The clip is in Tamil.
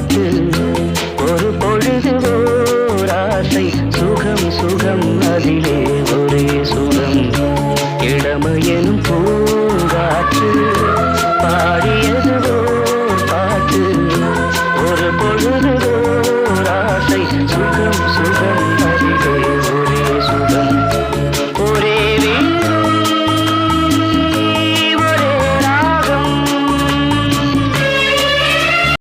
பாட்டு ஒரு பொழுது ஓர் ஆசை சுகம் சுகம் அதிலே ஒரே சுகம் இளமையெனும் பூங்காற்று பாடியது ஓர் பாட்டு ஒரு பொழுது